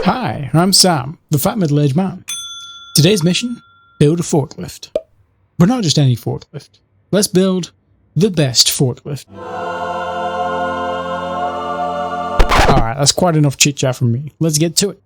Hi, I'm Sam, the fat middle-aged man. Today's mission, build a forklift. But not just any forklift. Let's build the best forklift. Alright, that's quite enough chit-chat from me. Let's get to it.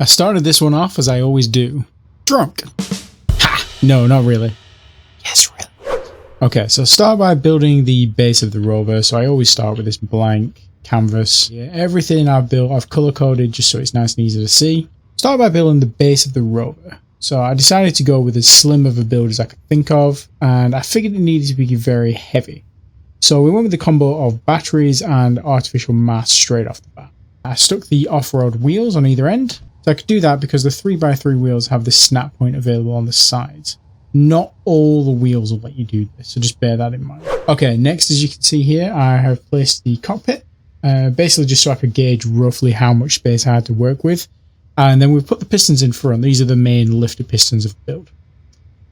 I started this one off as I always do. Drunk. Ha! No, not really. Yes, really. Okay, so start by building the base of the rover. So I always start with this blank canvas. Yeah, everything I've built, I've color coded just so it's nice and easy to see. Start by building the base of the rover. So I decided to go with as slim of a build as I could think of, and I figured it needed to be very heavy. So we went with the combo of batteries and artificial mass straight off the bat. I stuck the off-road wheels on either end. So I could do that because the 3x3 wheels have this snap point available on the sides. Not all the wheels will let you do this, so just bear that in mind. Okay, next, as you can see here, I have placed the cockpit, basically just so I could gauge roughly how much space I had to work with. And then we've put the pistons in front. These are the main lifter pistons of the build.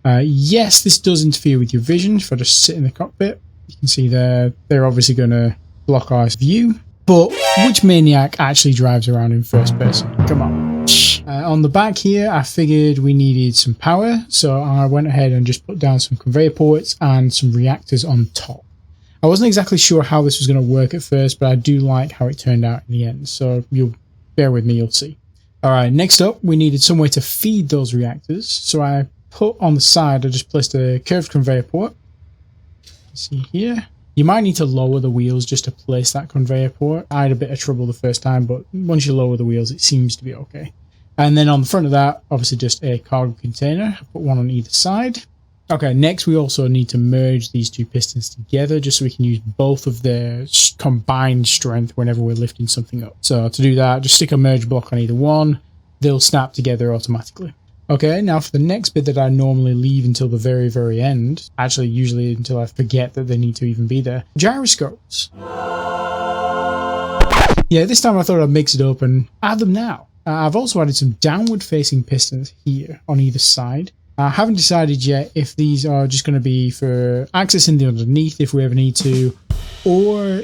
Yes, this does interfere with your vision. If I just sit in the cockpit, you can see they're obviously going to block our view. But which maniac actually drives around in first person? Come on. On the back here, I figured we needed some power, so I went ahead and just put down some conveyor ports and some reactors on top. I wasn't exactly sure how this was going to work at first, but I do like how it turned out in the end, so you'll bear with me, you'll see. Alright, next up, we needed some way to feed those reactors, so I put on the side, I just placed a curved conveyor port. See here. You might need to lower the wheels just to place that conveyor port. I had a bit of trouble the first time, but once you lower the wheels, it seems to be okay. And then on the front of that, obviously just a cargo container. I put one on either side. Okay, next we also need to merge these two pistons together just so we can use both of their combined strength whenever we're lifting something up. So to do that, just stick a merge block on either one. They'll snap together automatically. Okay, now for the next bit that I normally leave until the very, very end, actually usually until I forget that they need to even be there, gyroscopes. Yeah, this time I thought I'd mix it up and add them now. I've also added some downward facing pistons here on either side. I haven't decided yet if these are just going to be for accessing the underneath if we ever need to, or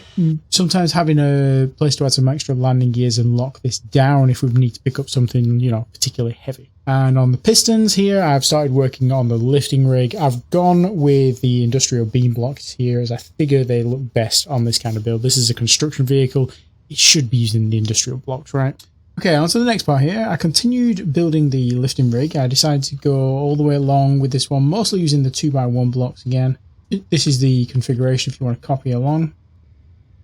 sometimes having a place to add some extra landing gears and lock this down if we need to pick up something, you know, particularly heavy. And on the pistons here, I've started working on the lifting rig. I've gone with the industrial beam blocks here as I figure they look best on this kind of build. This is a construction vehicle. It should be using the industrial blocks, right? Okay, on to the next part here. I continued building the lifting rig. I decided to go all the way along with this one, mostly using the 2x1 blocks again. This is the configuration if you want to copy along.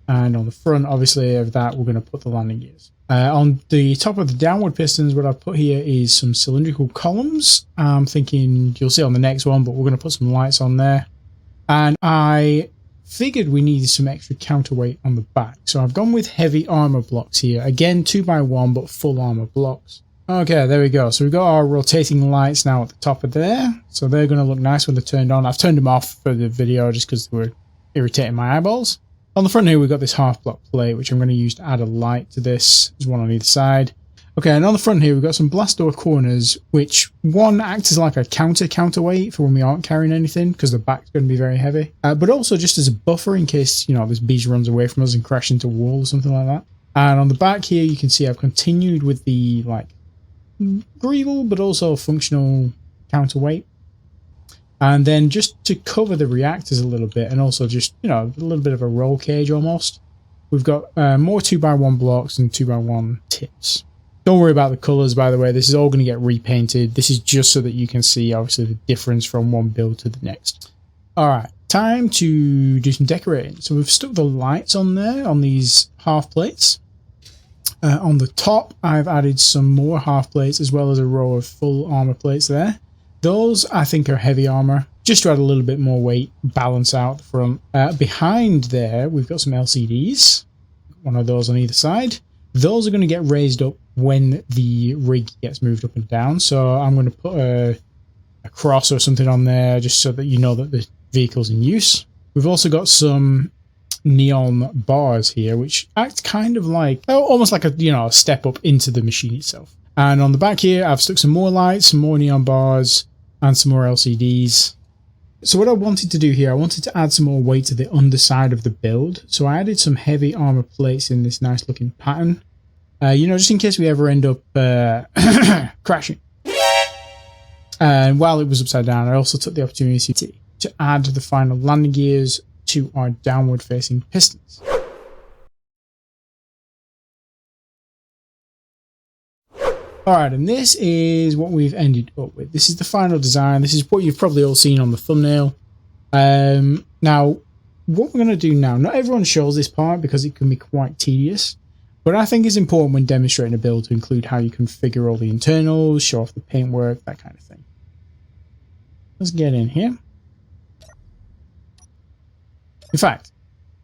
And on the front, obviously, of that, we're going to put the landing gears. On the top of the downward pistons, what I've put here is some cylindrical columns. I'm thinking you'll see on the next one, but we're going to put some lights on there. And I figured we needed some extra counterweight on the back, so I've gone with heavy armor blocks here. Again, 2x1, but full armor blocks. Okay, there we go. So we've got our rotating lights now at the top of there. So they're going to look nice when they're turned on. I've turned them off for the video just because they were irritating my eyeballs. On the front here, we've got this half block plate, which I'm going to use to add a light to this. There's one on either side. Okay, and on the front here, we've got some blast door corners, which one acts as like a counterweight for when we aren't carrying anything, because the back's going to be very heavy. But also just as a buffer in case, you know, this beast runs away from us and crashes into a wall or something like that. And on the back here, you can see I've continued with the, like, greeble, but also functional counterweight. And then just to cover the reactors a little bit, and also just, you know, a little bit of a roll cage almost, we've got more 2x1 blocks and 2x1 tips. Don't worry about the colors, by the way. This is all going to get repainted. This is just so that you can see, obviously, the difference from one build to the next. All right, time to do some decorating. So we've stuck the lights on there, on these half plates. On the top, I've added some more half plates, as well as a row of full armor plates there. Those, I think, are heavy armor, just to add a little bit more weight, balance out the front. Behind there, we've got some LCDs. One of those on either side. Those are going to get raised up when the rig gets moved up and down. So I'm going to put a cross or something on there just so that you know that the vehicle's in use. We've also got some neon bars here, which act kind of like, almost like a step up into the machine itself. And on the back here, I've stuck some more lights, some more neon bars, and some more LCDs. So what I wanted to do here, I wanted to add some more weight to the underside of the build. So I added some heavy armor plates in this nice looking pattern. Just in case we ever end up crashing. And while it was upside down, I also took the opportunity to add the final landing gears to our downward facing pistons. Alright, and this is what we've ended up with. This is the final design. This is what you've probably all seen on the thumbnail. Now, what we're going to do now, not everyone shows this part because it can be quite tedious, but I think it's important when demonstrating a build to include how you configure all the internals, show off the paintwork, that kind of thing. Let's get in here. In fact,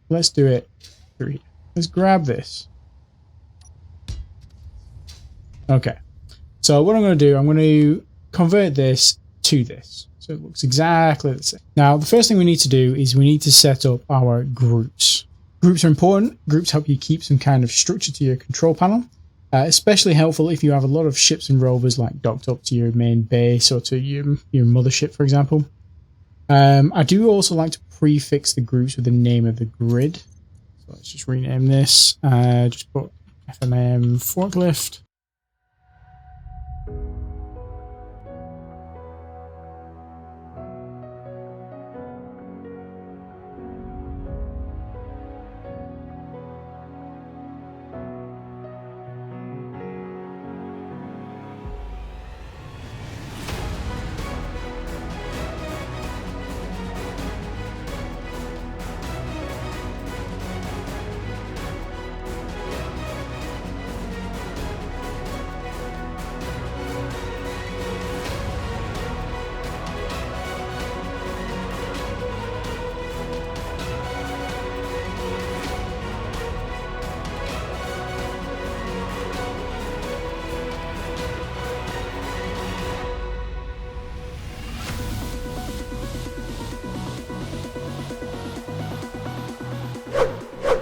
let's do it through here. Let's grab this. Okay. So what I'm going to do, I'm going to convert this to this. So it looks exactly the same. Now, the first thing we need to do is we need to set up our groups. Groups are important. Groups help you keep some kind of structure to your control panel. Especially helpful if you have a lot of ships and rovers like docked up to your main base or to your mothership, for example. I do also like to prefix the groups with the name of the grid. So let's just rename this. Just put FMM Forklift.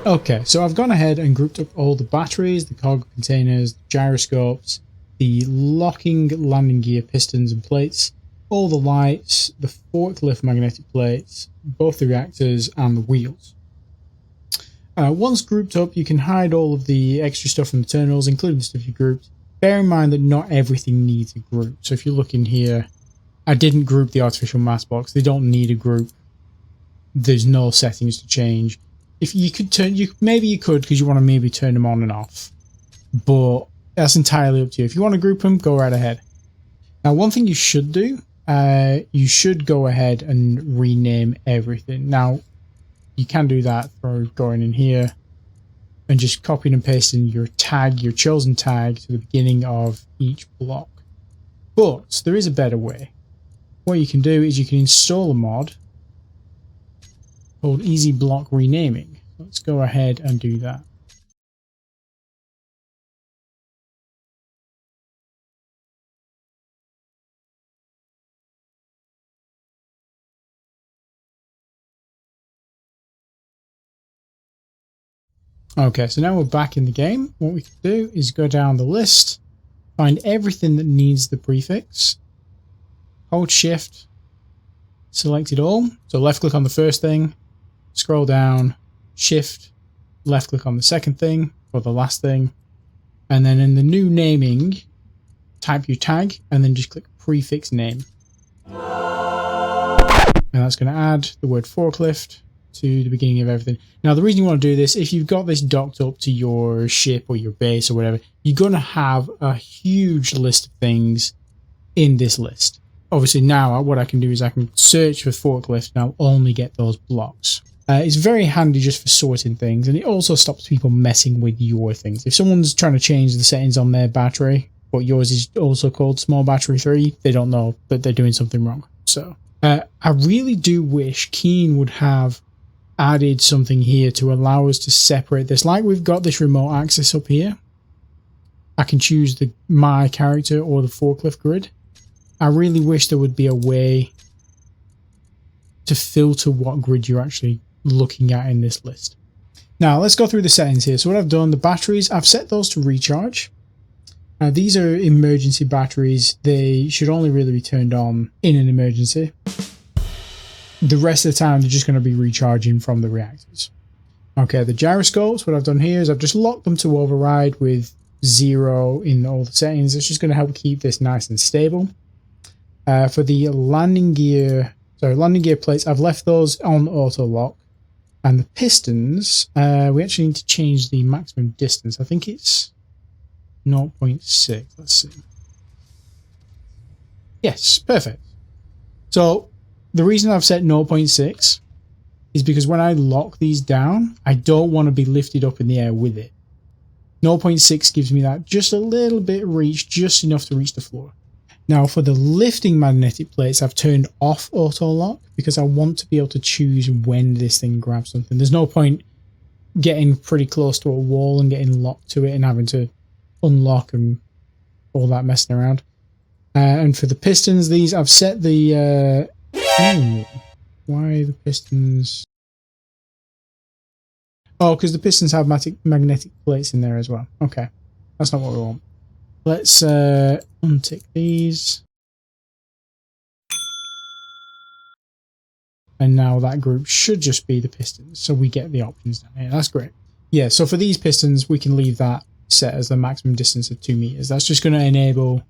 Okay, so I've gone ahead and grouped up all the batteries, the cargo containers, the gyroscopes, the locking landing gear pistons and plates, all the lights, the forklift magnetic plates, both the reactors and the wheels. Once grouped up, you can hide all of the extra stuff from the terminals, including the stuff you grouped. Bear in mind that not everything needs a group. So if you look in here, I didn't group the artificial mass box. They don't need a group. There's no settings to change. If you could turn, maybe you could because you want to maybe turn them on and off, but that's entirely up to you. If you want to group them, go right ahead. Now, one thing you should do, you should go ahead and rename everything. Now, you can do that for going in here and just copying and pasting your tag, your chosen tag, to the beginning of each block. But there is a better way. What you can do is you can install a mod called Easy Block Renaming. Let's go ahead and do that. Okay, so now we're back in the game. What we can do is go down the list, find everything that needs the prefix, hold shift, select it all. So left click on the first thing, scroll down, shift, left click on the second thing or the last thing, and then in the new naming, type your tag and then just click prefix name. And that's going to add the word forklift to the beginning of everything. Now, the reason you want to do this, if you've got this docked up to your ship or your base or whatever, you're going to have a huge list of things in this list. Obviously, now what I can do is I can search for forklift and I'll only get those blocks. It's very handy just for sorting things, and it also stops people messing with your things. If someone's trying to change the settings on their battery, but yours is also called small battery 3, they don't know that they're doing something wrong. So I really do wish Keen would have added something here to allow us to separate this. Like we've got this remote access up here. I can choose my character or the forklift grid. I really wish there would be a way to filter what grid you're actually looking at in this list. Now let's go through the settings here. So what I've done, the batteries, I've set those to recharge. These are emergency batteries. They should only really be turned on in an emergency. The rest of the time they're just going to be recharging from the reactors. Okay, the gyroscopes, what I've done here is I've just locked them to override with 0 in all the settings. It's just going to help keep this nice and stable. For the landing gear plates, I've left those on auto lock. And the pistons, we actually need to change the maximum distance. I think it's 0.6. Let's see. Yes, perfect. So the reason I've set 0.6 is because when I lock these down, I don't want to be lifted up in the air with it. 0.6 gives me that just a little bit reach, just enough to reach the floor. Now for the lifting magnetic plates, I've turned off auto lock because I want to be able to choose when this thing grabs something. There's no point getting pretty close to a wall and getting locked to it and having to unlock and all that messing around. And for the pistons, these I've set the why the pistons? Oh, because the pistons have magnetic plates in there as well. Okay, that's not what we want. Let's untick these. And now that group should just be the pistons. So we get the options down here. That's great. Yeah, so for these pistons, we can leave that set as the maximum distance of 2 meters. That's just going to enable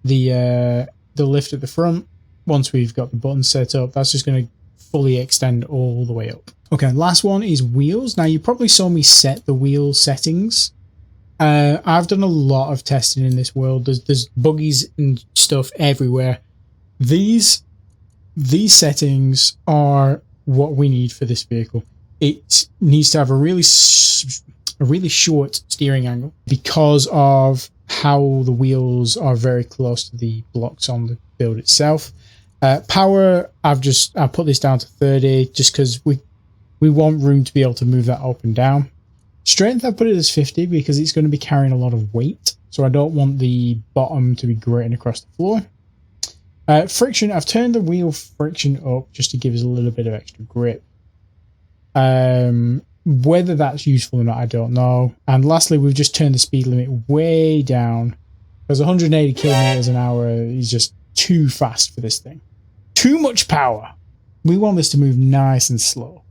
the lift at the front. Once we've got the buttons set up, that's just going to fully extend all the way up. Okay, last one is wheels. Now, you probably saw me set the wheel settings. I've done a lot of testing in this world. There's buggies and stuff everywhere. These settings are what we need for this vehicle. It needs to have a really short steering angle because of how the wheels are very close to the blocks on the build itself. Power, I've put this down to 30 just because we want room to be able to move that up and down. Strength, I've put it as 50 because it's going to be carrying a lot of weight. So I don't want the bottom to be grating across the floor. Friction, I've turned the wheel friction up just to give us a little bit of extra grip. Whether that's useful or not, I don't know. And lastly, we've just turned the speed limit way down because 180 kilometers an hour is just too fast for this thing. Too much power. We want this to move nice and slow.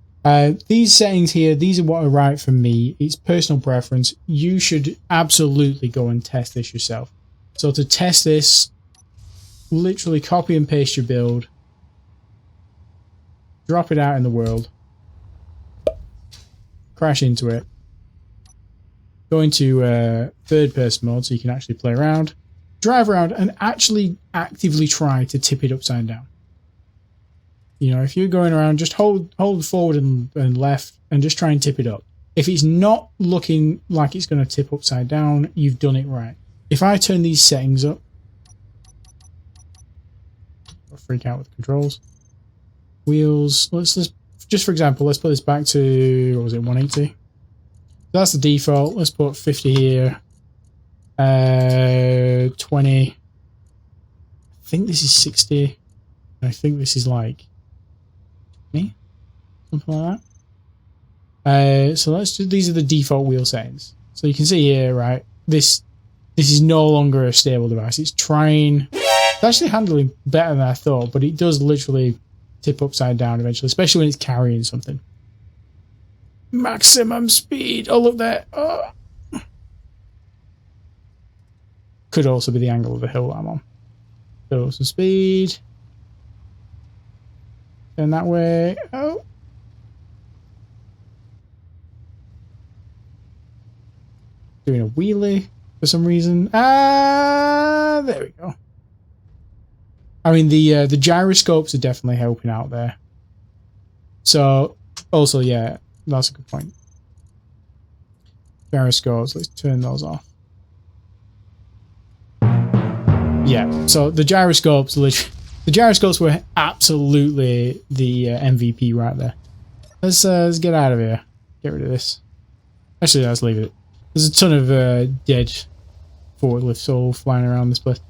These settings here, these are what are right for me. It's personal preference. You should absolutely go and test this yourself. So to test this, literally copy and paste your build, drop it out in the world, crash into it, go into third person mode so you can actually play around, drive around and actually actively try to tip it upside down. You know, if you're going around, just hold forward and left and just try and tip it up. If it's not looking like it's going to tip upside down, you've done it right. If I turn these settings up, I'll freak out with the controls. Wheels, let's just for example, let's put this back to, what was it, 180? So that's the default. Let's put 50 here. 20. I think this is 60. I think this is like something like that. So let's do, these are the default wheel settings. So you can see here, right, this is no longer a stable device. It's actually handling better than I thought, but it does literally tip upside down eventually, especially when it's carrying something. Maximum speed. Oh, look there. Oh. Could also be the angle of the hill I'm on. So some speed. Turn that way. Oh. doing a wheelie for some reason. There we go. I mean, the gyroscopes are definitely helping out there. So, also, yeah, that's a good point. Gyroscopes, let's turn those off. Yeah, so the gyroscopes, the gyroscopes were absolutely the MVP right there. Let's get out of here. Get rid of this. Actually, let's leave it. There's a ton of dead forklifts all flying around this place.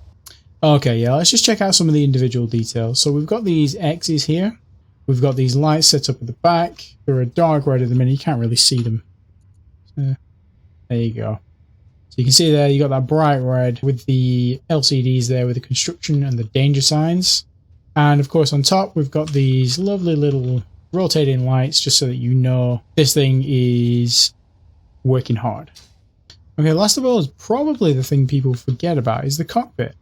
Okay, yeah, let's just check out some of the individual details. So we've got these X's here. We've got these lights set up at the back. They're a dark red at the minute. You can't really see them. There you go. So you can see there, you got that bright red with the LCDs there with the construction and the danger signs. And of course on top, we've got these lovely little rotating lights just so that you know this thing is working hard. Okay, last of all is probably the thing people forget about is the cockpit.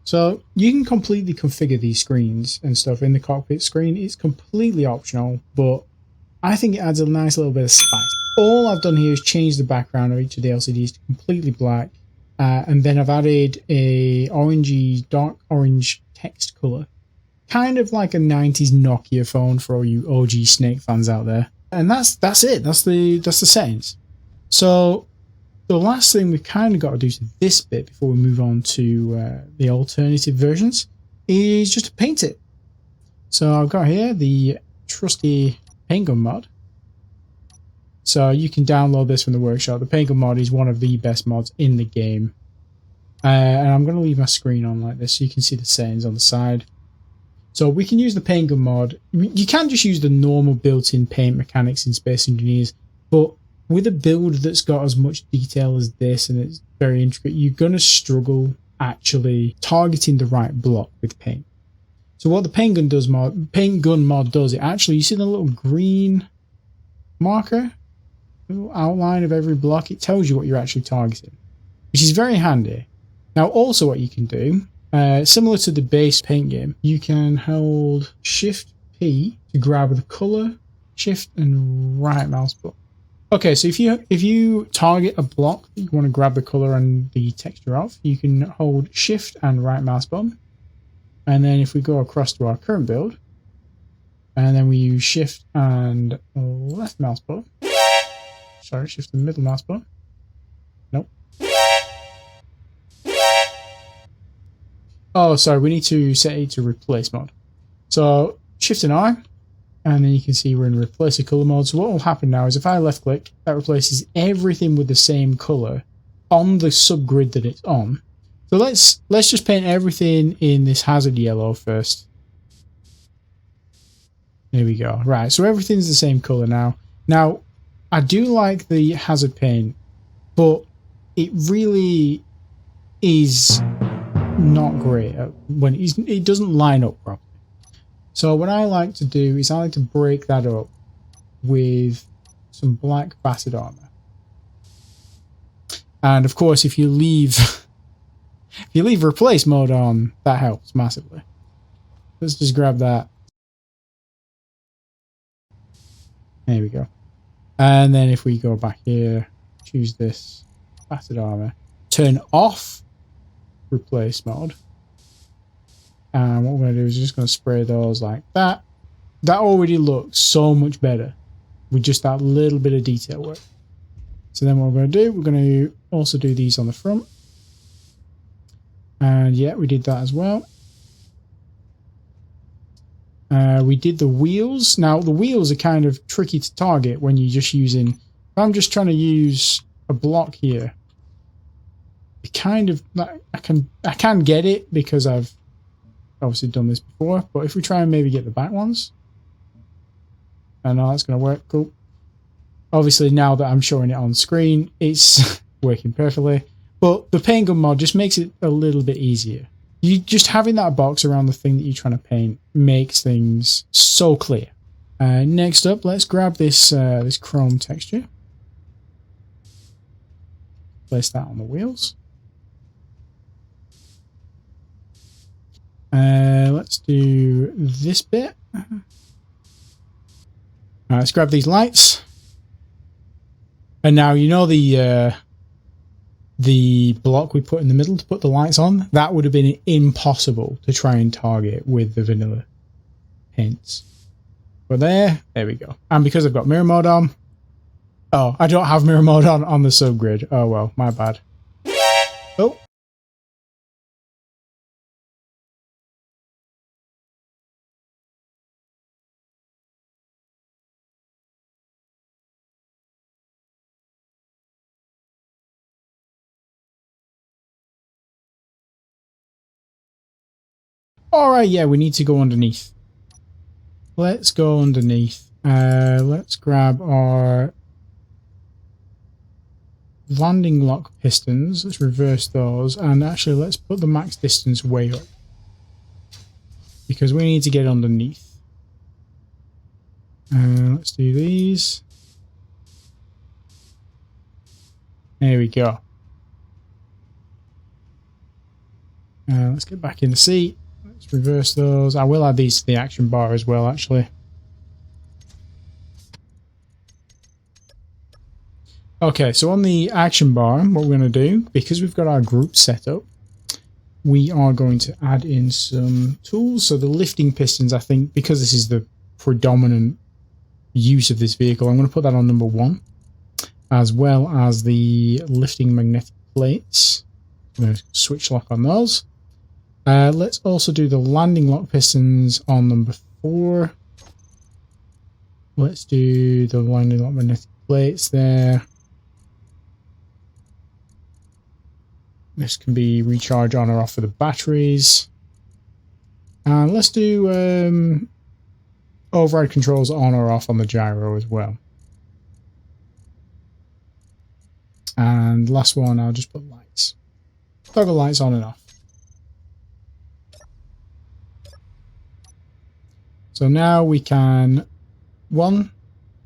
So you can completely configure these screens and stuff in the cockpit screen. It's completely optional, but I think it adds a nice little bit of spice. All I've done here is change the background of each of the LCDs to completely black, and then I've added a orangey, dark orange text color, kind of like a 90s Nokia phone for all you OG Snake fans out there. And that's it. That's the settings. So the last thing we've kind of got to do to this bit before we move on to the alternative versions is just to paint it. So I've got here the trusty paint gun mod. So you can download this from the workshop. The paint gun mod is one of the best mods in the game. And I'm going to leave my screen on like this so you can see the settings on the side. So we can use the paint gun mod. You can just use the normal built-in paint mechanics in Space Engineers, but with a build that's got as much detail as this and it's very intricate, you're going to struggle actually targeting the right block with paint. So what the paint gun mod does, it actually, you see the little green marker, little outline of every block, it tells you what you're actually targeting, which is very handy. Now also what you can do, similar to the base paint game, you can hold Shift P to grab the color, Shift and right mouse button. Okay, so if you target a block that you want to grab the color and the texture of, you can hold Shift and right mouse button. And then if we go across to our current build, and then we use Shift and left mouse button. Sorry, Shift and middle mouse button. Nope. Oh, sorry, we need to set it to replace mode. So Shift and I. And then you can see we're in replace a color mode. So what will happen now is if I left click, that replaces everything with the same color on the subgrid that it's on. So let's just paint everything in this hazard yellow first. There we go. Right, so everything's the same color now. Now, I do like the hazard paint, but it really is not great when it doesn't line up properly. So what I like to do is I like to break that up with some black battered armor. And of course, if you leave replace mode on, that helps massively. Let's just grab that. There we go. And then if we go back here, choose this battered armor, turn off replace mode. And what we're going to do is just going to spray those like that. That already looks so much better with just that little bit of detail work. So then what we're going to do, we're going to also do these on the front. And yeah, we did that as well. We did the wheels. Now the wheels are kind of tricky to target when you're just using, if I'm just trying to use a block here, it kind of, I can get it because I've obviously done this before, but if we try and maybe get the back ones, I know that's going to work. Cool. Obviously now that I'm showing it on screen, it's working perfectly, but the paint gun mod just makes it a little bit easier. You just having that box around the thing that you're trying to paint makes things so clear. Next up, let's grab this this chrome texture, place that on the wheels. Let's do this bit. Let's grab these lights. And now you know the the block we put in the middle to put the lights on, that would have been impossible to try and target with the vanilla paints. But there we go. And because I've got mirror mode on, oh, I don't have mirror mode on the subgrid. Oh well, my bad. Oh. Alright, yeah, we need to go underneath. Let's go underneath. Let's grab our landing lock pistons. Let's reverse those. And actually, let's put the max distance way up. Because we need to get underneath. Let's do these. There we go. Let's get back in the seat. Let's reverse those. I will add these to the action bar as well, actually. Okay, so on the action bar, what we're going to do, because we've got our group set up, we are going to add in some tools. So the lifting pistons, I think, because this is the predominant use of this vehicle, I'm going to put that on number 1, as well as the lifting magnetic plates. I'm going to switch lock on those. Let's also do the landing lock pistons on number 4. Let's do the landing lock magnetic plates there. This can be recharge on or off for the batteries. And let's do override controls on or off on the gyro as well. And last one, I'll just put lights. Toggle lights on and off. So now we can, 1,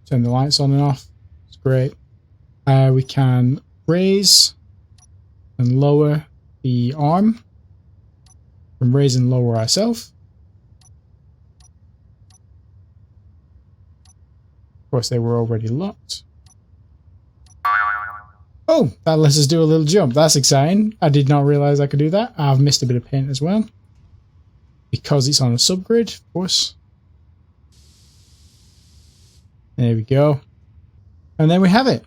turn the lights on and off. It's great. We can raise and lower the arm. From raise and lower ourselves. Of course, they were already locked. Oh, that lets us do a little jump. That's exciting. I did not realize I could do that. I've missed a bit of paint as well. Because it's on a subgrid, of course. There we go. And there we have it.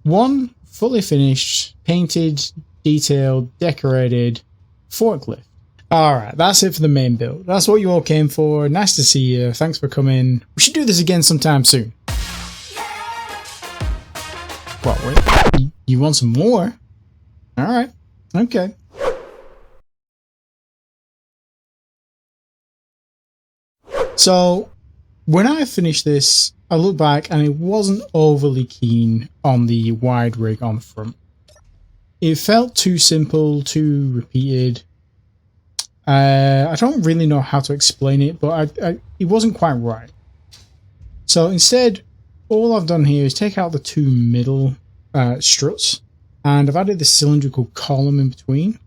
One fully finished, painted, detailed, decorated forklift. Alright, that's it for the main build. That's what you all came for. Nice to see you. Thanks for coming. We should do this again sometime soon. What, wait? You want some more? Alright. Okay. So, when I finished this, I look back and it wasn't overly keen on the wide rig on the front. It felt too simple, too repeated. I don't really know how to explain it, but it wasn't quite right. So instead, all I've done here is take out the 2 middle struts, and I've added the cylindrical column in between.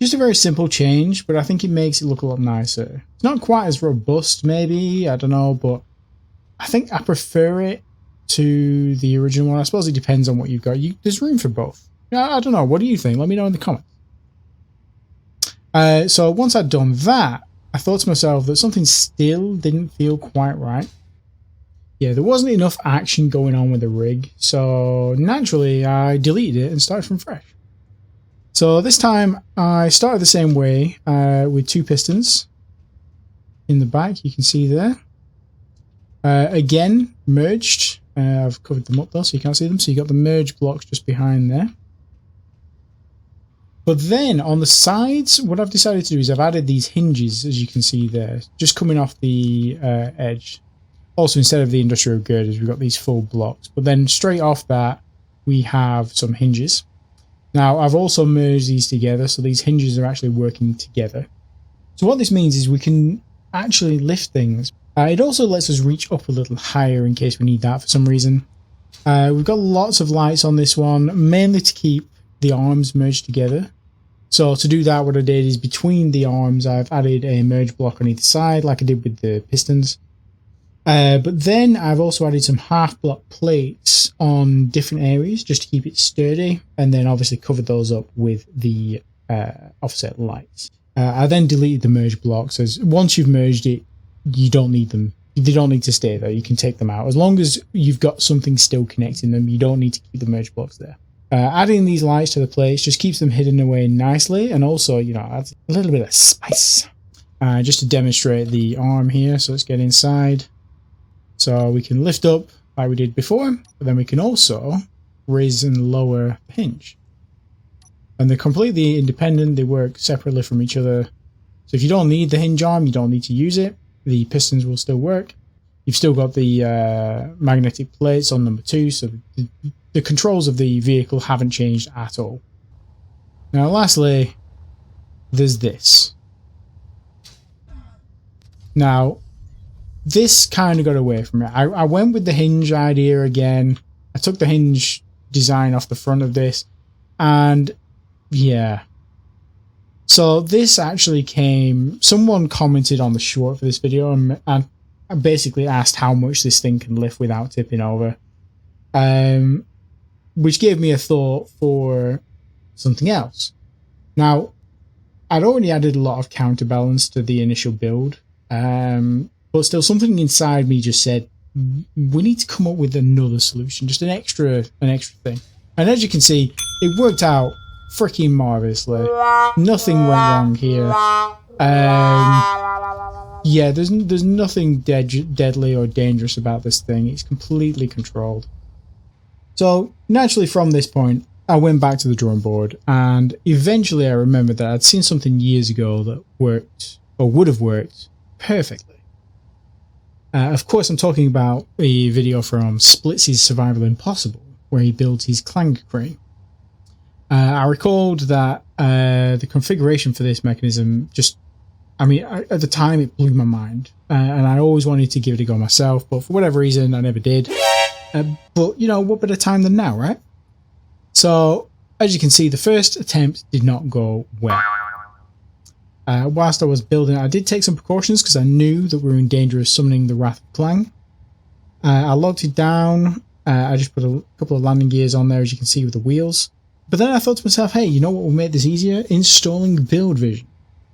Just a very simple change, but I think it makes it look a lot nicer. It's not quite as robust, maybe, I don't know, but I think I prefer it to the original one. I suppose it depends on what you've got. There's room for both. I don't know. What do you think? Let me know in the comments. So once I'd done that, I thought to myself that something still didn't feel quite right. Yeah, there wasn't enough action going on with the rig, so naturally I deleted it and started from fresh. So this time I started the same way with 2 pistons in the back, you can see there. Again, merged. I've covered them up though, so you can't see them. So you got the merge blocks just behind there. But then on the sides, what I've decided to do is I've added these hinges, as you can see there, just coming off the edge. Also, instead of the industrial girders, we've got these full blocks. But then straight off that, we have some hinges. Now, I've also merged these together, so these hinges are actually working together. So what this means is we can actually lift things. It also lets us reach up a little higher in case we need that for some reason. We've got lots of lights on this one, mainly to keep the arms merged together. So to do that, what I did is between the arms, I've added a merge block on either side, like I did with the pistons. But then I've also added some half block plates on different areas just to keep it sturdy, and then obviously covered those up with the offset lights. I then deleted the merge blocks, as once you've merged it, you don't need them. They don't need to stay there. You can take them out. As long as you've got something still connecting them, you don't need to keep the merge blocks there. Adding these lights to the plates just keeps them hidden away nicely, and also, you know, adds a little bit of spice. Just to demonstrate the arm here, so let's get inside. So we can lift up like we did before, but then we can also raise and lower the hinge. And they're completely independent. They work separately from each other. So if you don't need the hinge arm, you don't need to use it. The pistons will still work. You've still got the magnetic plates on number 2, so the controls of the vehicle haven't changed at all. Now lastly, there's this. Now, this kind of got away from it. I went with the hinge idea again. I took the hinge design off the front of this, and yeah. So this actually came, someone commented on the short for this video and basically asked how much this thing can lift without tipping over, which gave me a thought for something else. Now, I'd already added a lot of counterbalance to the initial build, but still something inside me just said, we need to come up with another solution, just an extra thing. And as you can see, it worked out freaking marvelously. Nothing went wrong here. Yeah, there's nothing deadly or dangerous about this thing. It's completely controlled. So naturally from this point, I went back to the drawing board, and eventually I remembered that I'd seen something years ago that worked, or would have worked, perfectly. Of course, I'm talking about a video from Splits' Survival Impossible, where he builds his clank crane. I recalled that the configuration for this mechanism just, I mean, at the time it blew my mind, and I always wanted to give it a go myself, but for whatever reason I never did. But you know, what better time than now, right? So as you can see, the first attempt did not go well. Whilst I was building it, I did take some precautions because I knew that we were in danger of summoning the Wrath of Clang. I locked it down. I just put a couple of landing gears on there, as you can see, with the wheels. But then I thought to myself, hey, you know what will make this easier? Installing build vision.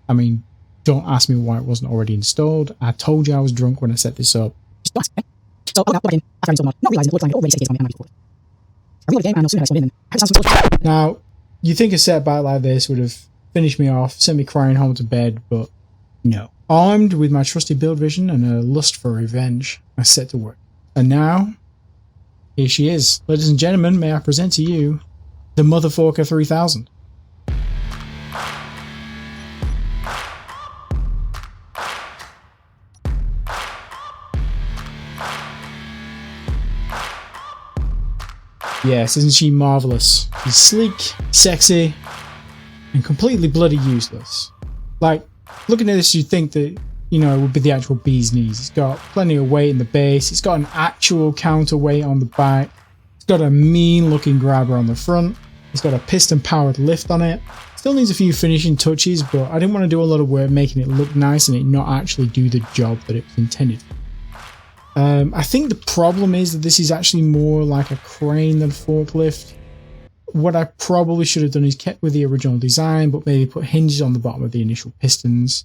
I mean, don't ask me why it wasn't already installed. I told you I was drunk when I set this up. So I got plugged in after I installed mod, not realizing the blood climate already set on my before. I reloaded the game and no sooner I signed in, I heard sounds from Now, you think a setback like this would have finished me off, sent me crying home to bed, but no. Armed with my trusty build vision and a lust for revenge, I set to work. And now, here she is. Ladies and gentlemen, may I present to you the Motherforker 3000. Yes, isn't she marvelous? She's sleek, sexy, and completely bloody useless. Like, looking at this, you'd think that, you know, it would be the actual bee's knees. It's got plenty of weight in the base. It's got an actual counterweight on the back. It's got a mean looking grabber on the front. It's got a piston powered lift on it. Still needs a few finishing touches, but I didn't want to do a lot of work making it look nice and it not actually do the job that it was intended for. I think the problem is that this is actually more like a crane than a forklift. What I probably should have done is kept with the original design, but maybe put hinges on the bottom of the initial pistons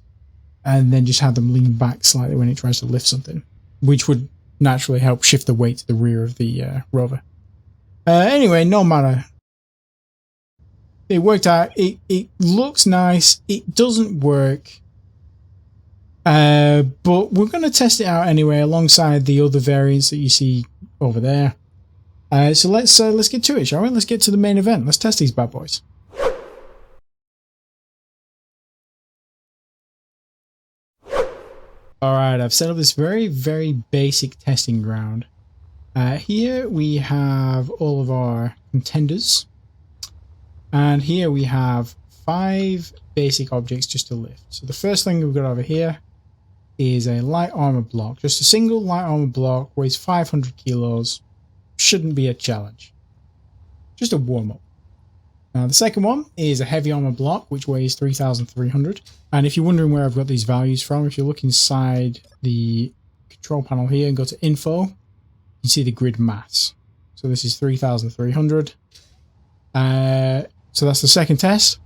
and then just have them lean back slightly when it tries to lift something, which would naturally help shift the weight to the rear of the rover. Anyway, no matter. It worked out. It looks nice. It doesn't work. But we're going to test it out anyway alongside the other variants that you see over there. So let's get to it, shall we? Let's get to the main event. Let's test these bad boys. Alright, I've set up this very, very basic testing ground. Here we have all of our contenders. And here we have 5 basic objects just to lift. So the first thing we've got over here is a light armor block. Just a single light armor block, weighs 500 kilos. Shouldn't be a challenge. Just a warm-up. Now the second one is a heavy armor block, which weighs 3,300. And if you're wondering where I've got these values from, if you look inside the control panel here and go to info, you can see the grid mass. So this is 3,300. So that's the second test.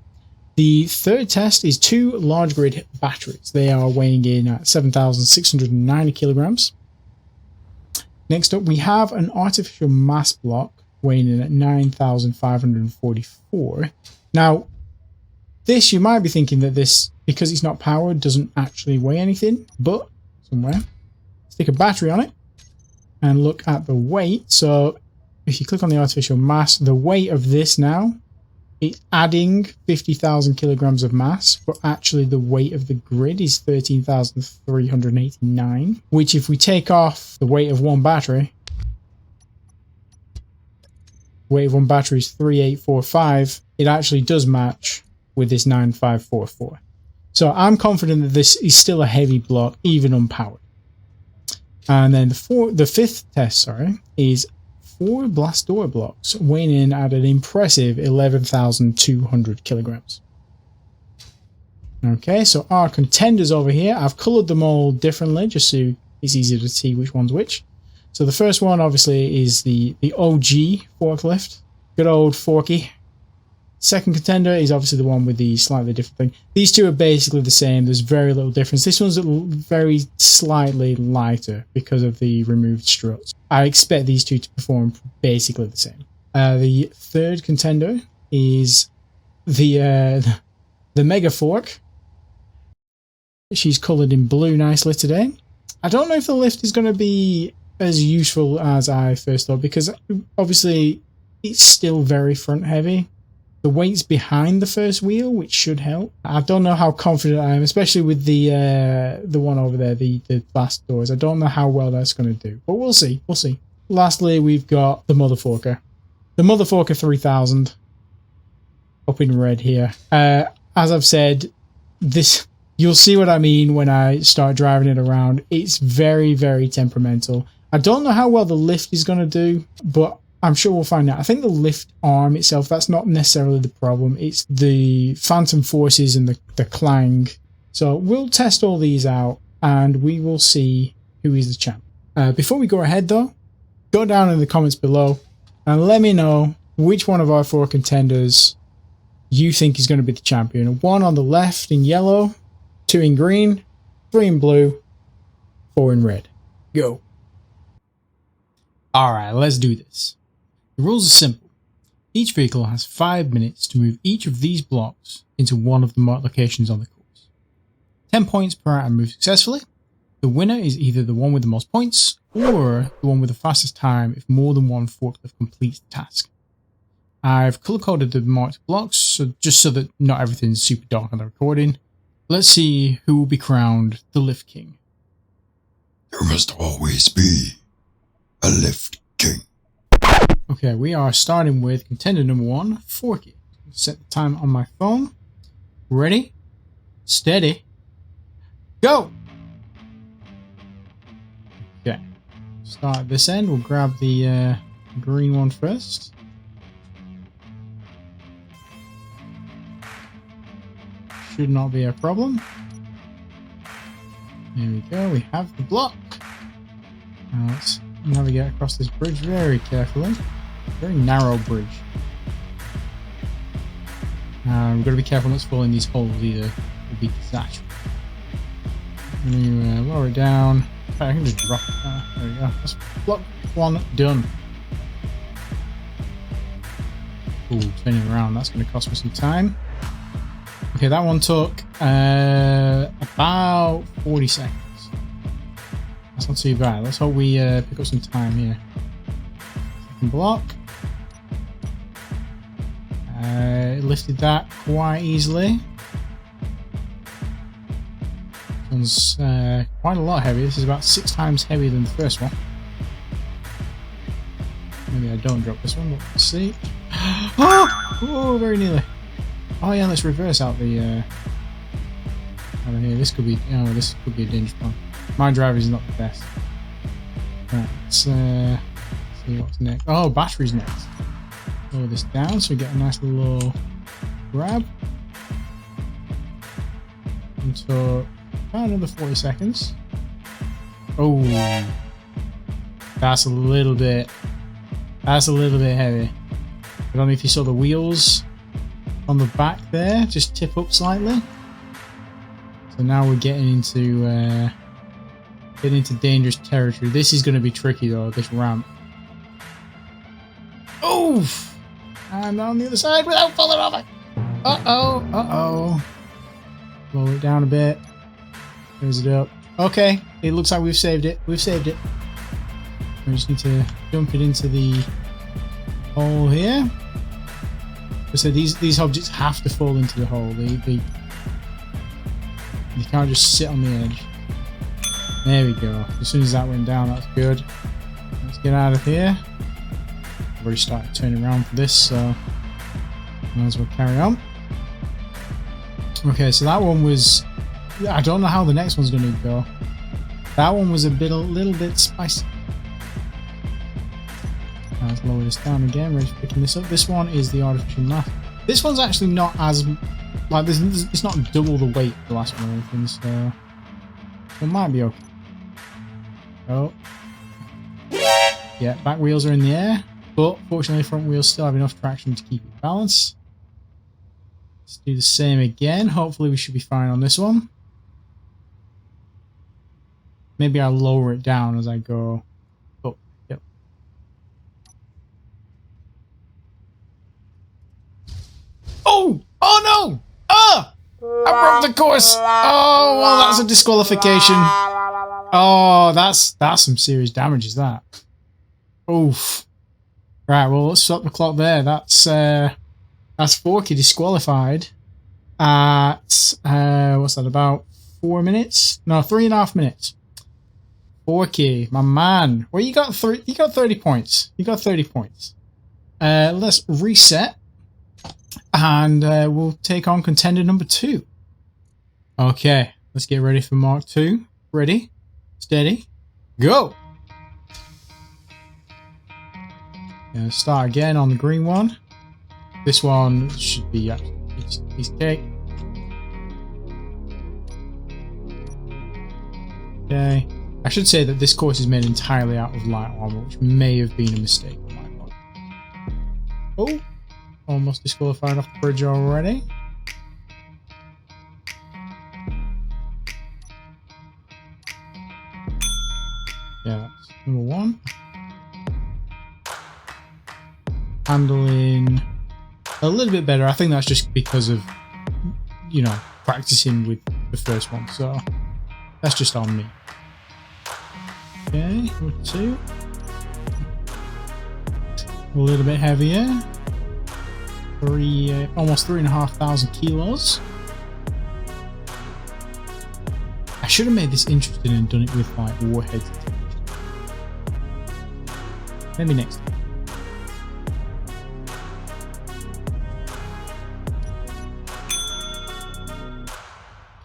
The third test is 2 large grid batteries. They are weighing in at 7,690 kilograms. Next up, we have an artificial mass block weighing in at 9,544. Now, this, you might be thinking that this, because it's not powered, doesn't actually weigh anything, but somewhere, stick a battery on it and look at the weight. So if you click on the artificial mass, the weight of this now, it's adding 50,000 kilograms of mass, but actually the weight of the grid is 13,389, which if we take off the weight of one battery, weight of one battery is 3845, it actually does match with this 9544. So I'm confident that this is still a heavy block, even unpowered. And then the fifth test, is 4 blast door blocks weighing in at an impressive 11,200 kilograms. Okay, so our contenders over here, I've colored them all differently just so it's easier to see which one's which. So the first one obviously is the OG forklift, good old Forky. Second contender is obviously the one with the slightly different thing. These two are basically the same. There's very little difference. This one's very slightly lighter because of the removed struts. I expect these two to perform basically the same. The third contender is the Mega Fork. She's coloured in blue nicely today. I don't know if the lift is going to be as useful as I first thought, because obviously it's still very front heavy. The weight's behind the first wheel, which should help. I don't know how confident I am, especially with the one over there, the blast doors. I don't know how well that's going to do, but we'll see. We'll see. Lastly, we've got the Mother Forker. The Mother Forker 3000, up in red here. As I've said, this, you'll see what I mean when I start driving it around. It's very, very temperamental. I don't know how well the lift is going to do, but I'm sure we'll find out. I think the lift arm itself, that's not necessarily the problem. It's the phantom forces and the clang. So we'll test all these out and we will see who is the champ. Before we go ahead though, go down in the comments below and let me know which one of our 4 contenders you think is going to be the champion. 1 on the left in yellow, 2 in green, 3 in blue, 4 in red. Go. Alright, let's do this. The rules are simple. Each vehicle has 5 minutes to move each of these blocks into one of the marked locations on the course. 10 points per item moved successfully. The winner is either the one with the most points or the one with the fastest time if more than one forklift completes the task. I've color coded the marked blocks just so that not everything's super dark on the recording. Let's see who will be crowned the Lift King. There must always be a Lift King. Okay, we are starting with contender number 1, Forky. Set the time on my phone. Ready, steady, go! Okay, start at this end. We'll grab the green one first. Should not be a problem. There we go, we have the block. Now let's navigate across this bridge very carefully. Very narrow bridge. We've got to be careful not to fall in these holes either. It'll be disaster. I'm going to lower it down. I can just drop it. There we go. That's block 1 done. Ooh, turning around. That's going to cost me some time. Okay, that one took about 40 seconds. That's not too bad. Let's hope we pick up some time here. Second block. Lifted that quite easily. This one's quite a lot heavy. This is about 6 times heavier than the first one. Maybe I don't drop this one, but let's see. Oh, very nearly. Oh yeah, let's reverse out the out of here. This could be a danger point. My driver is not the best. Right, let's see what's next. Oh, battery's next. Lower this down so we get a nice little grab. Until about another 40 seconds. Oh, that's a little bit heavy. I don't know if you saw the wheels on the back there just tip up slightly. So now we're getting into dangerous territory. This is going to be tricky though, this ramp. Oof! And on the other side without falling off it. Uh-oh. Blow it down a bit. Raise it up. Okay, it looks like we've saved it. We just need to dump it into the hole here. So these objects have to fall into the hole. They can't just sit on the edge. There we go. As soon as that went down, that's good. Let's get out of here. I've already started turning around for this, so might as well carry on. Okay, so that one was... I don't know how the next one's going to go. That one was a little bit spicy. Let's lower this down again. We're just picking this up. This one is the artificial mass. This one's actually not as... like, it's not double the weight of the last one or anything, so... it might be okay. Oh. Yeah, back wheels are in the air, but fortunately front wheels still have enough traction to keep it balanced. Let's do the same again. Hopefully we should be fine on this one. Maybe I'll lower it down as I go. Oh, yep. Oh! Oh no! Ah! I broke the course! Oh, well, that's a disqualification. Oh, that's some serious damage, is that? Oof. Right, well, let's stop the clock there. That's Forky disqualified at, what's that, about 4 minutes? No, 3.5 minutes. Forky, my man. Well, you got 30 points. You got 30 points. Let's reset. And we'll take on contender number 2. Okay, let's get ready for Mark 2. Ready, steady, go! Start again on the green one. This one should be piece of cake. Okay, I should say that this course is made entirely out of light armor, which may have been a mistake on my part. Oh! Almost disqualified off the bridge already. Yeah, that's number 1. Handling a little bit better. I think that's just because of, you know, practicing with the first one. So that's just on me. Okay, number 2. A little bit heavier. Almost 3,500 kilos. I should have made this interesting and done it with like warheads. Maybe next time.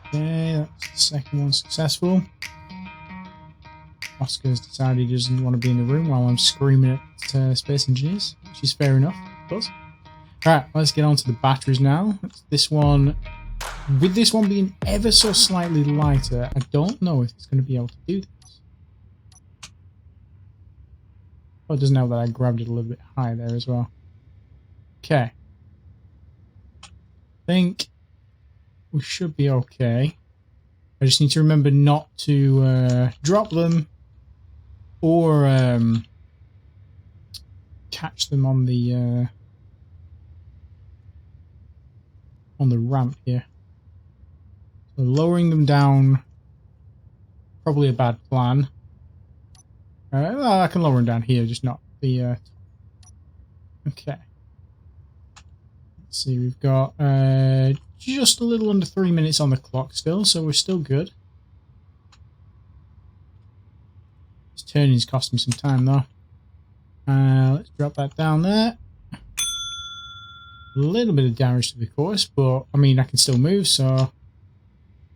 Okay, that's the second one successful. Oscar's decided he doesn't want to be in the room while I'm screaming at space engineers, which is fair enough, of course. Alright, let's get on to the batteries now. This one, with this one being ever so slightly lighter, I don't know if it's going to be able to do this. Oh, it doesn't help that I grabbed it a little bit high there as well. Okay. I think we should be okay. I just need to remember not to drop them or catch them on the ramp here. So lowering them down, probably a bad plan. Well, I can lower them down here, just not the... Okay. Let's see, we've got just a little under 3 minutes on the clock still, so we're still good. This turning's cost me some time though. Let's drop that down there. A little bit of damage to the course, but I mean I can still move, so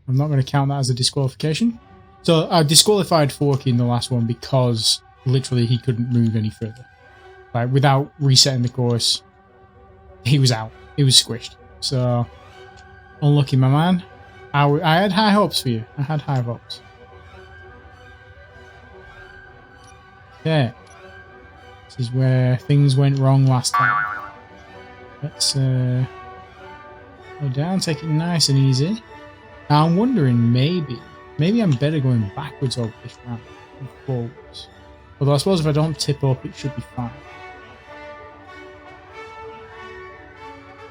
I'm not going to count that as a disqualification. So I disqualified Forky in the last one because literally he couldn't move any further. Like without resetting the course, he was out. He was squished. So unlucky, my man. I had high hopes for you. I had high hopes. Okay. This is where things went wrong last time. Let's go down, take it nice and easy. Now I'm wondering, maybe I'm better going backwards over this ramp than forwards. Although I suppose if I don't tip up, it should be fine.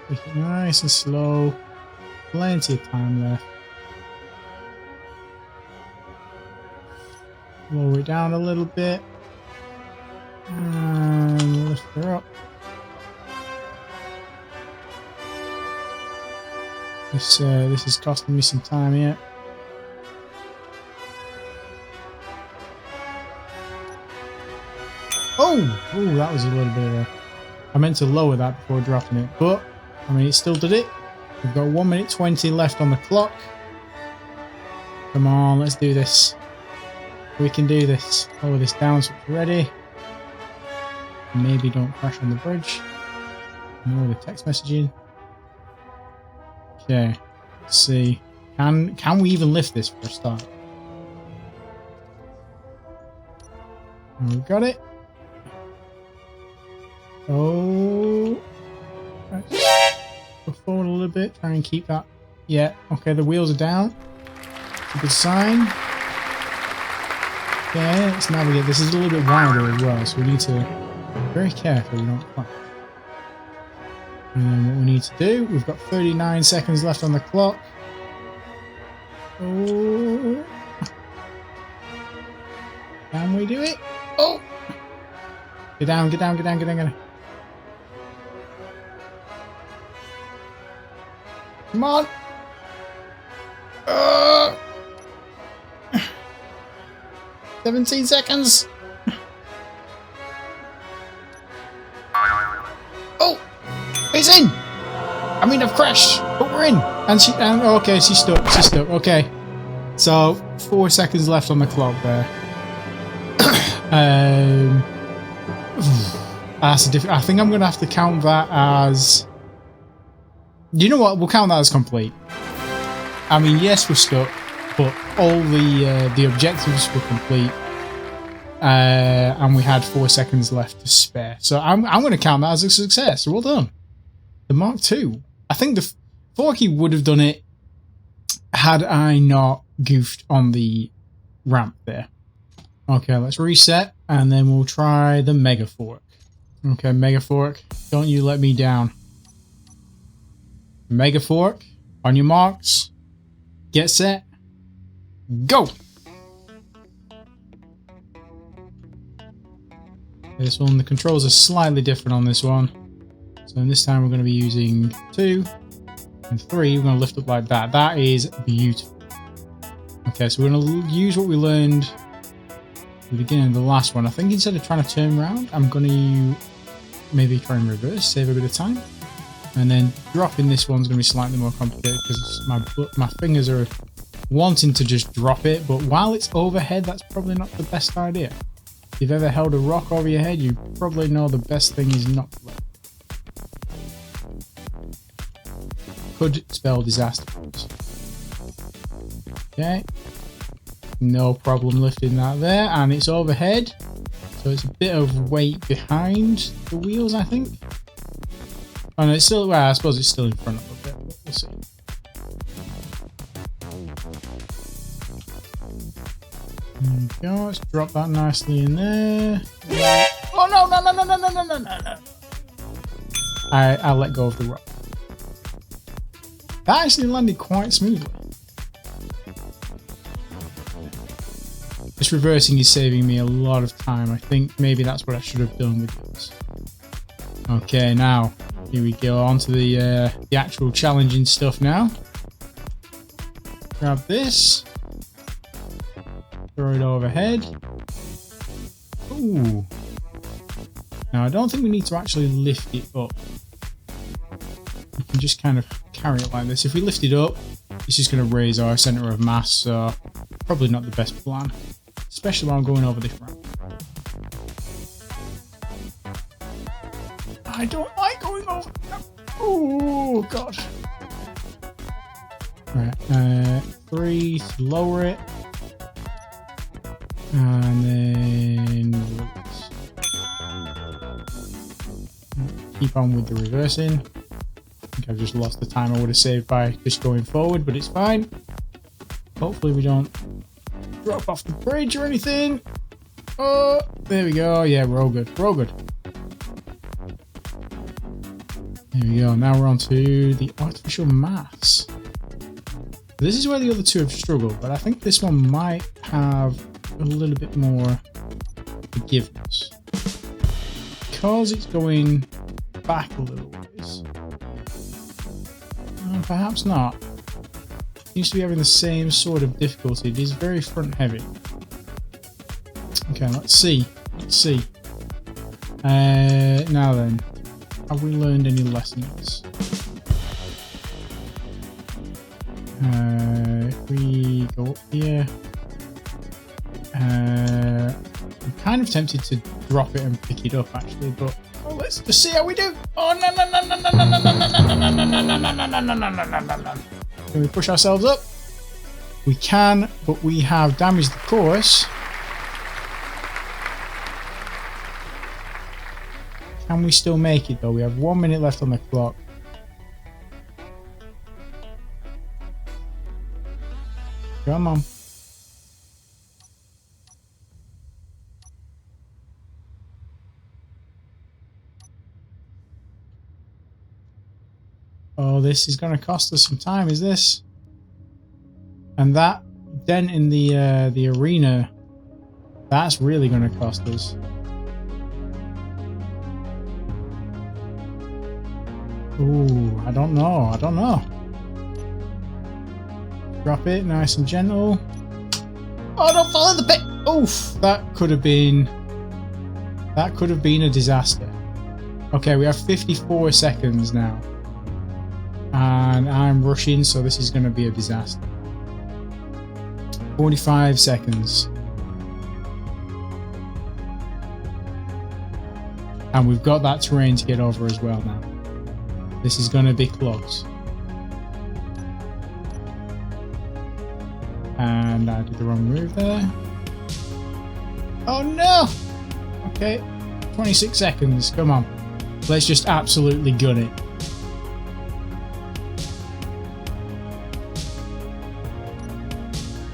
Take it nice and slow. Plenty of time left. Lower it down a little bit. And lift her up. This is costing me some time here. Oh, that was a little bit of a... I meant to lower that before dropping it, but I mean, it still did it. We've got 1 minute 20 left on the clock. Come on, let's do this. We can do this. Lower this down so it's ready. Maybe don't crash on the bridge. More the text messaging. Okay, let's see. Can we even lift this for a start? And we've got it. Oh, let's go forward a little bit. Try and keep that. Yeah. Okay, the wheels are down. A good sign. Okay, let's navigate. This is a little bit wider as well, so we need to be very careful we don't crash. And then what we need to do, we've got 39 seconds left on the clock. Oh. Can we do it? Oh! Get down, get down, get down, get down, get down. Come on! 17 seconds! Oh! It's in! I mean, I've crashed, but we're in! And okay, she's stuck, okay. So, 4 seconds left on the clock there. That's I think I'm going to have to count that as... You know what? We'll count that as complete. I mean, yes, we're stuck, but all the objectives were complete. And we had 4 seconds left to spare. So I'm going to count that as a success. Well done. The Mark II. I think the Forky would have done it had I not goofed on the ramp there. Okay, let's reset, and then we'll try the Mega Fork. Okay, Mega Fork, don't you let me down. Mega Fork, on your marks, get set, go! This one, the controls are slightly different on this one. So this time we're going to be using 2 and 3. We're going to lift up like that. That is beautiful. Okay, so we're going to use what we learned at the beginning of the last one. I think instead of trying to turn around, I'm going to maybe try and reverse, save a bit of time. And then dropping this one's going to be slightly more complicated because my fingers are wanting to just drop it. But while it's overhead, that's probably not the best idea. If you've ever held a rock over your head, you probably know the best thing is not to let it. Could spell disaster. Okay. No problem lifting that there. And it's overhead. So it's a bit of weight behind the wheels, I think. Oh no, it's still, well, I suppose it's still in front of a bit. We'll see. There we go. Let's drop that nicely in there. Oh no, no, no, no, no, no, no, no, no. I let go of the rock. That actually landed quite smoothly. This reversing is saving me a lot of time. I think maybe that's what I should have done with this. Okay, now here we go on to the actual challenging stuff now. Grab this. Throw it overhead. Ooh. Now I don't think we need to actually lift it up. We can just kind of carry it like this. If we lift it up, it's just going to raise our center of mass, so probably not the best plan. Especially while I'm going over this ramp. I don't like going over the ramp. Oh, God. Right, 3 to lower it. And then keep on with the reversing. I think I've just lost the time I would have saved by just going forward, but it's fine. Hopefully we don't drop off the bridge or anything. Oh, there we go. Yeah, we're all good. We're all good. There we go. Now we're on to the artificial mass. This is where the other two have struggled, but I think this one might have a little bit more forgiveness. Because it's going back a little ways. Perhaps not. Seems to be having the same sort of difficulty. It is very front heavy. Okay, let's see. Let's see. Now then, have we learned any lessons? If we go up here, I'm kind of tempted to drop it and pick it up actually, but let's just see how we do. Oh no no no no no no no no no no no no no no no no no. Can we push ourselves up? We can, but we have damaged the course. Can we still make it though? We have 1 minute left on the clock. Come on. Oh, this is going to cost us some time, is this? And that dent in the arena, that's really going to cost us. Ooh, I don't know. I don't know. Drop it nice and gentle. Oh, don't fall in the pit. Oof, that could have been a disaster. Okay, we have 54 seconds now. And I'm rushing, so this is going to be a disaster. 45 seconds. And we've got that terrain to get over as well now. This is going to be close. And I did the wrong move there. Oh no! Okay, 26 seconds. Come on. Let's just absolutely gun it.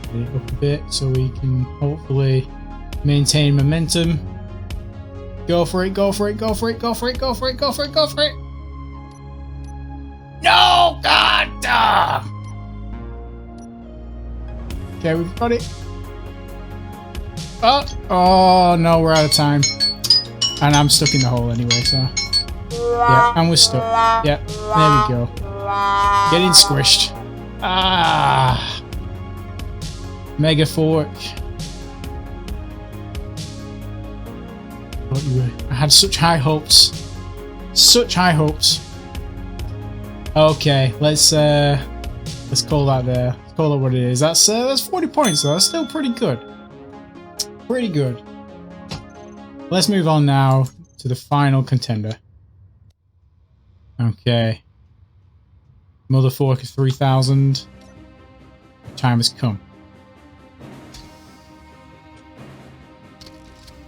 Get it up a bit so we can hopefully maintain momentum. Go for it, go for it, go for it, go for it, go for it, go for it, go for it! No! God! Okay, we've got it. Oh no, we're out of time. And I'm stuck in the hole anyway, so. Yeah, and we're stuck. Yeah, there we go. Getting squished. Ah! Mega fork. I had such high hopes. Such high hopes. Okay, let's call that there. Let's call it what it is. That's 40 points though. That's still pretty good. Pretty good. Let's move on now to the final contender. Okay. Mother fork of 3000. Time has come.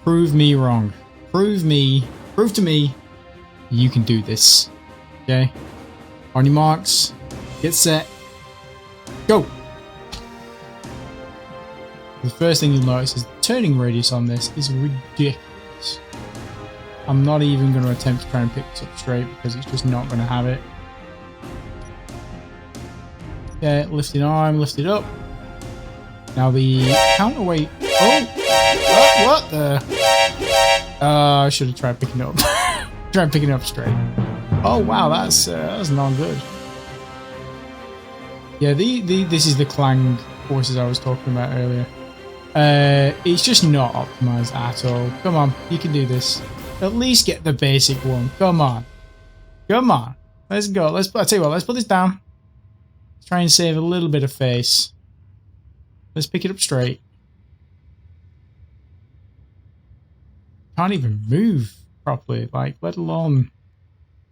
Prove me wrong. Prove to me you can do this. Okay? On your marks, get set, go! The first thing you'll notice is the turning radius on this is ridiculous. I'm not even going to attempt to try and pick this up straight because it's just not going to have it. Okay, lifted arm, lifted up. Now the counterweight. Oh! What the? I should have tried picking it up. Try picking it up straight. Oh wow, that's not good. Yeah, this is the clang forces I was talking about earlier. It's just not optimized at all. Come on, you can do this. At least get the basic one. Come on, come on. Let's go. I tell you what. Let's put this down. Let's try and save a little bit of face. Let's pick it up straight. Can't even move properly, like, let alone...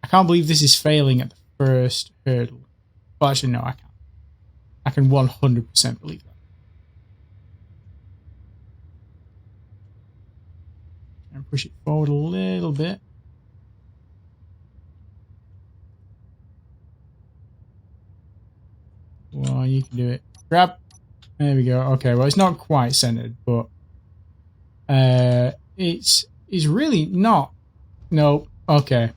I can't believe this is failing at the first hurdle. Well, actually, no, I can't. I can 100% believe that. And push it forward a little bit. you can do it. Grab. There we go. Okay, well, it's not quite centered, but it's really not. No. Okay.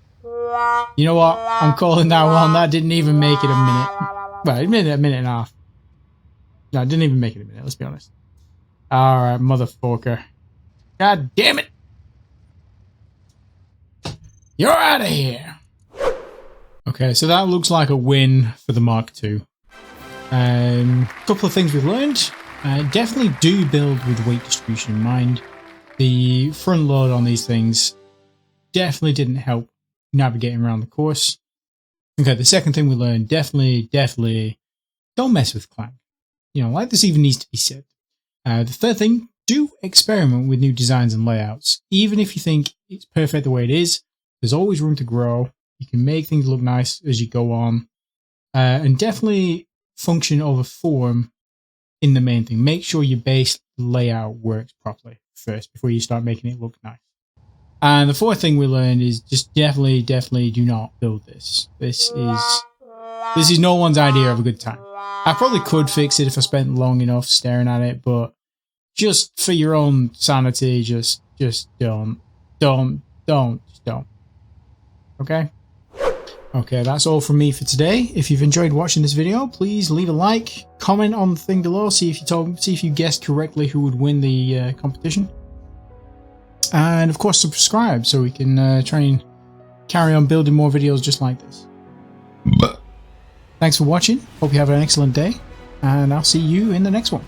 You know what? I'm calling that one. That didn't even make it a minute. Well, it made it a minute and a half. No, it didn't even make it a minute. Let's be honest. All right, motherfucker. God damn it. You're out of here. Okay, so that looks like a win for the Mark II. Couple of things we've learned. Definitely do build with weight distribution in mind. The front load on these things definitely didn't help navigating around the course. Okay, the second thing we learned, definitely don't mess with clank. You know, like this even needs to be said. The third thing, do experiment with new designs and layouts. Even if you think it's perfect the way it is, there's always room to grow. You can make things look nice as you go on. And definitely function over form in the main thing. Make sure your base layout works properly first before you start making it look nice. And the fourth thing we learned is just definitely do not build this. This is no one's idea of a good time. I probably could fix it if I spent long enough staring at it, but just for your own sanity, just don't. Okay? Okay, that's all from me for today. If you've enjoyed watching this video, please leave a like, comment on the thing below, see if you guessed correctly who would win the competition. And of course subscribe so we can try and carry on building more videos just like this. Thanks for watching, hope you have an excellent day, and I'll see you in the next one.